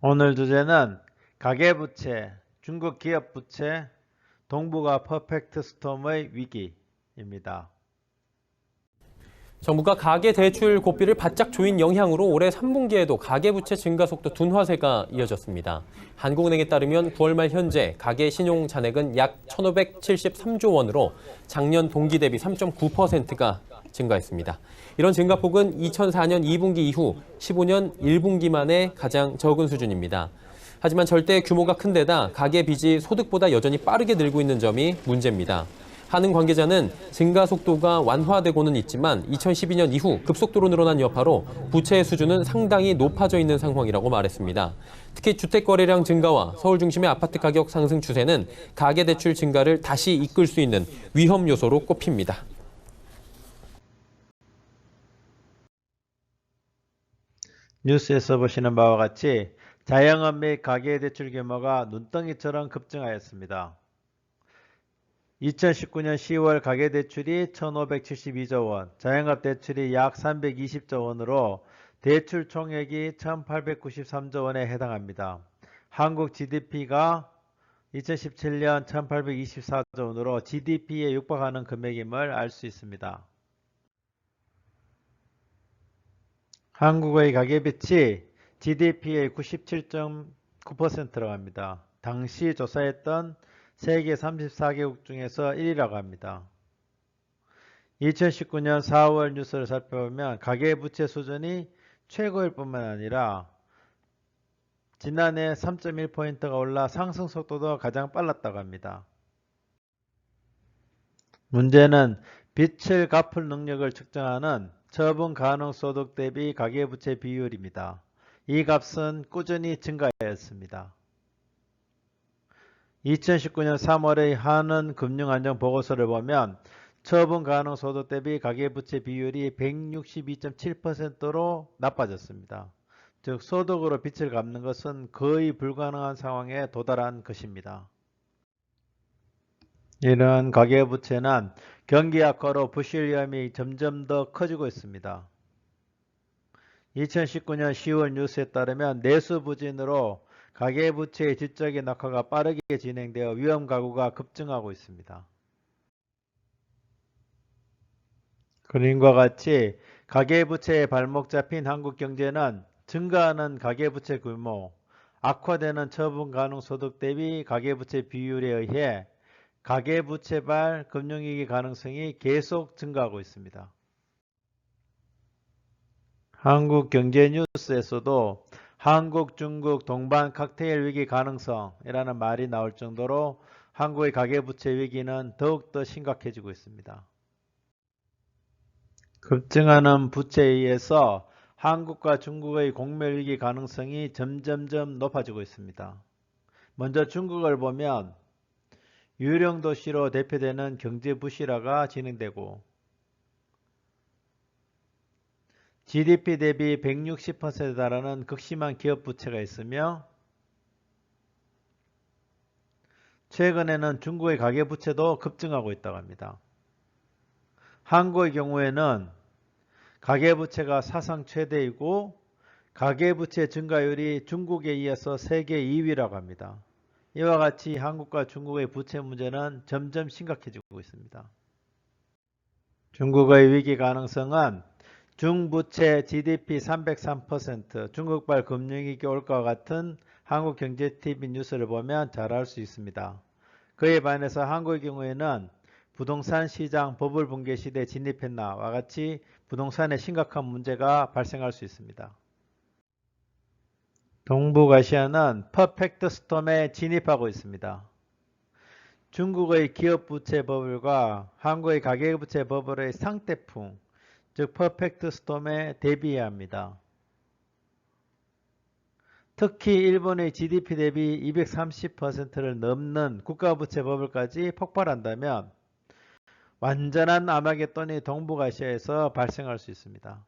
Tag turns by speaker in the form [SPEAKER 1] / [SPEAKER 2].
[SPEAKER 1] 오늘 주제는 가계부채, 중국 기업부채, 동북아 퍼펙트 스톰의 위기입니다.
[SPEAKER 2] 정부가 가계대출 고삐를 바짝 조인 영향으로 올해 3분기에도 가계부채 증가 속도 둔화세가 이어졌습니다. 한국은행에 따르면 9월 말 현재 가계 신용 잔액은 약 1,573조 원으로 작년 동기 대비 3.9%가 증가했습니다. 이런 증가폭은 2004년 2분기 이후 15년 1분기 만에 가장 적은 수준입니다. 하지만 절대 규모가 큰 데다 가계 빚이 소득보다 여전히 빠르게 늘고 있는 점이 문제입니다. 한은 관계자는 증가 속도가 완화되고는 있지만 2012년 이후 급속도로 늘어난 여파로 부채의 수준은 상당히 높아져 있는 상황이라고 말했습니다. 특히 주택 거래량 증가와 서울 중심의 아파트 가격 상승 추세는 가계대출 증가를 다시 이끌 수 있는 위험 요소로 꼽힙니다.
[SPEAKER 1] 뉴스에서 보시는 바와 같이 자영업 및 가계대출 규모가 눈덩이처럼 급증하였습니다. 2019년 10월 가계대출이 1,572조 원, 자영업 대출이 약 320조 원으로 대출 총액이 1,893조 원에 해당합니다. 한국 GDP가 2017년 1,824조 원으로 GDP에 육박하는 금액임을 알 수 있습니다. 한국의 가계빚이 GDP의 97.9%라고 합니다. 당시 조사했던 세계 34개국 중에서 1위라고 합니다. 2019년 4월 뉴스를 살펴보면 가계부채 수준이 최고일 뿐만 아니라 지난해 3.1포인트가 올라 상승 속도도 가장 빨랐다고 합니다. 문제는 빚을 갚을 능력을 측정하는 처분 가능 소득 대비 가계부채 비율입니다. 이 값은 꾸준히 증가하였습니다. 2019년 3월의 한은 금융안정보고서를 보면 처분 가능 소득 대비 가계부채 비율이 162.7%로 나빠졌습니다. 즉 소득으로 빚을 갚는 것은 거의 불가능한 상황에 도달한 것입니다. 이러한 가계부채는 경기 악화로 부실 위험이 점점 더 커지고 있습니다. 2019년 10월 뉴스에 따르면 내수 부진으로 가계부채의 질적인 악화가 빠르게 진행되어 위험 가구가 급증하고 있습니다. 그림과 같이 가계부채에 발목 잡힌 한국 경제는 증가하는 가계부채 규모, 악화되는 처분 가능 소득 대비 가계부채 비율에 의해 가계부채발 금융위기 가능성이 계속 증가하고 있습니다. 한국경제뉴스에서도 한국, 중국 동반 칵테일 위기 가능성이라는 말이 나올 정도로 한국의 가계부채 위기는 더욱더 심각해지고 있습니다. 급증하는 부채에 의해서 한국과 중국의 공멸위기 가능성이 점점점 높아지고 있습니다. 먼저 중국을 보면 유령 도시로 대표되는 경제 부실화가 진행되고 GDP 대비 160%에 달하는 극심한 기업 부채가 있으며 최근에는 중국의 가계부채도 급증하고 있다고 합니다. 한국의 경우에는 가계부채가 사상 최대이고 가계부채 증가율이 중국에 이어서 세계 2위라고 합니다. 이와 같이 한국과 중국의 부채 문제는 점점 심각해지고 있습니다. 중국의 위기 가능성은 중부채 GDP 303%, 중국발 금융위기 올 것과 같은 한국경제TV 뉴스를 보면 잘 알 수 있습니다. 그에 반해서 한국의 경우에는 부동산 시장 버블 붕괴 시대에 진입했나와 같이 부동산에 심각한 문제가 발생할 수 있습니다. 동북아시아는 퍼펙트 스톰에 진입하고 있습니다. 중국의 기업 부채 버블과 한국의 가계부채 버블의 상태풍, 즉 퍼펙트 스톰에 대비해야 합니다. 특히 일본의 GDP 대비 230%를 넘는 국가부채 버블까지 폭발한다면 완전한 아마겟돈이 동북아시아에서 발생할 수 있습니다.